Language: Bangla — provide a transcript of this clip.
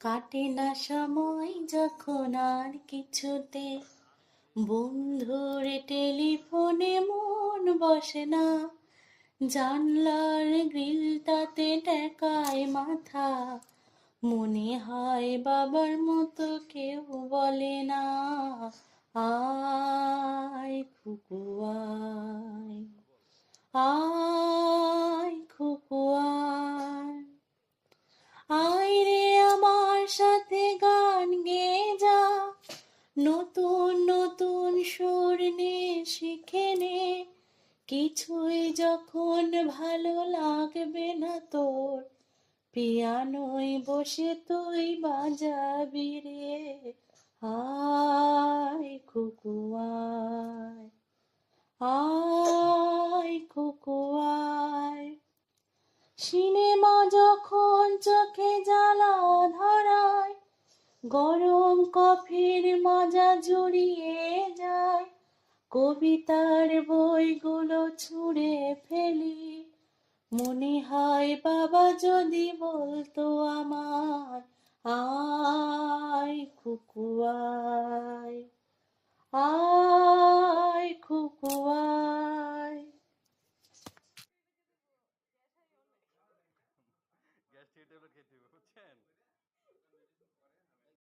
কাটে না সময় যখন আর কিছুতে, বন্ধুর টেলিফোনে মন বসে না, জানলার গ্রিলটাতে ঠেকায় মাথা, মনে হয় বাবার মতো কেউ বলে না, আয় খুকু আয়, আয় খুকু আয়, আয় রে আমার সাথে গান গেয়ে যা, নতুন নতুন সুর নে শিখে নে, কিছুই যখন ভালো লাগবে না তোর, পিয়ানোয় বসে তুই বাজাবি রে, আয় খুকু আয়, আয় খুকু আয়। সিনেমা যখন চোখে জ্বালা ধরায়, গরম কফির মজা জুড়িয়ে যায়, কবিতার বইগুলো ছুঁড়ে ফেলি, মনে হয় বাবা যদি বলতো আমার, আয় খুকু আয়, আয় খুকু আয়। গ্যাস থেকে ট্যাবলেট খেতে হবে বুঝছেন।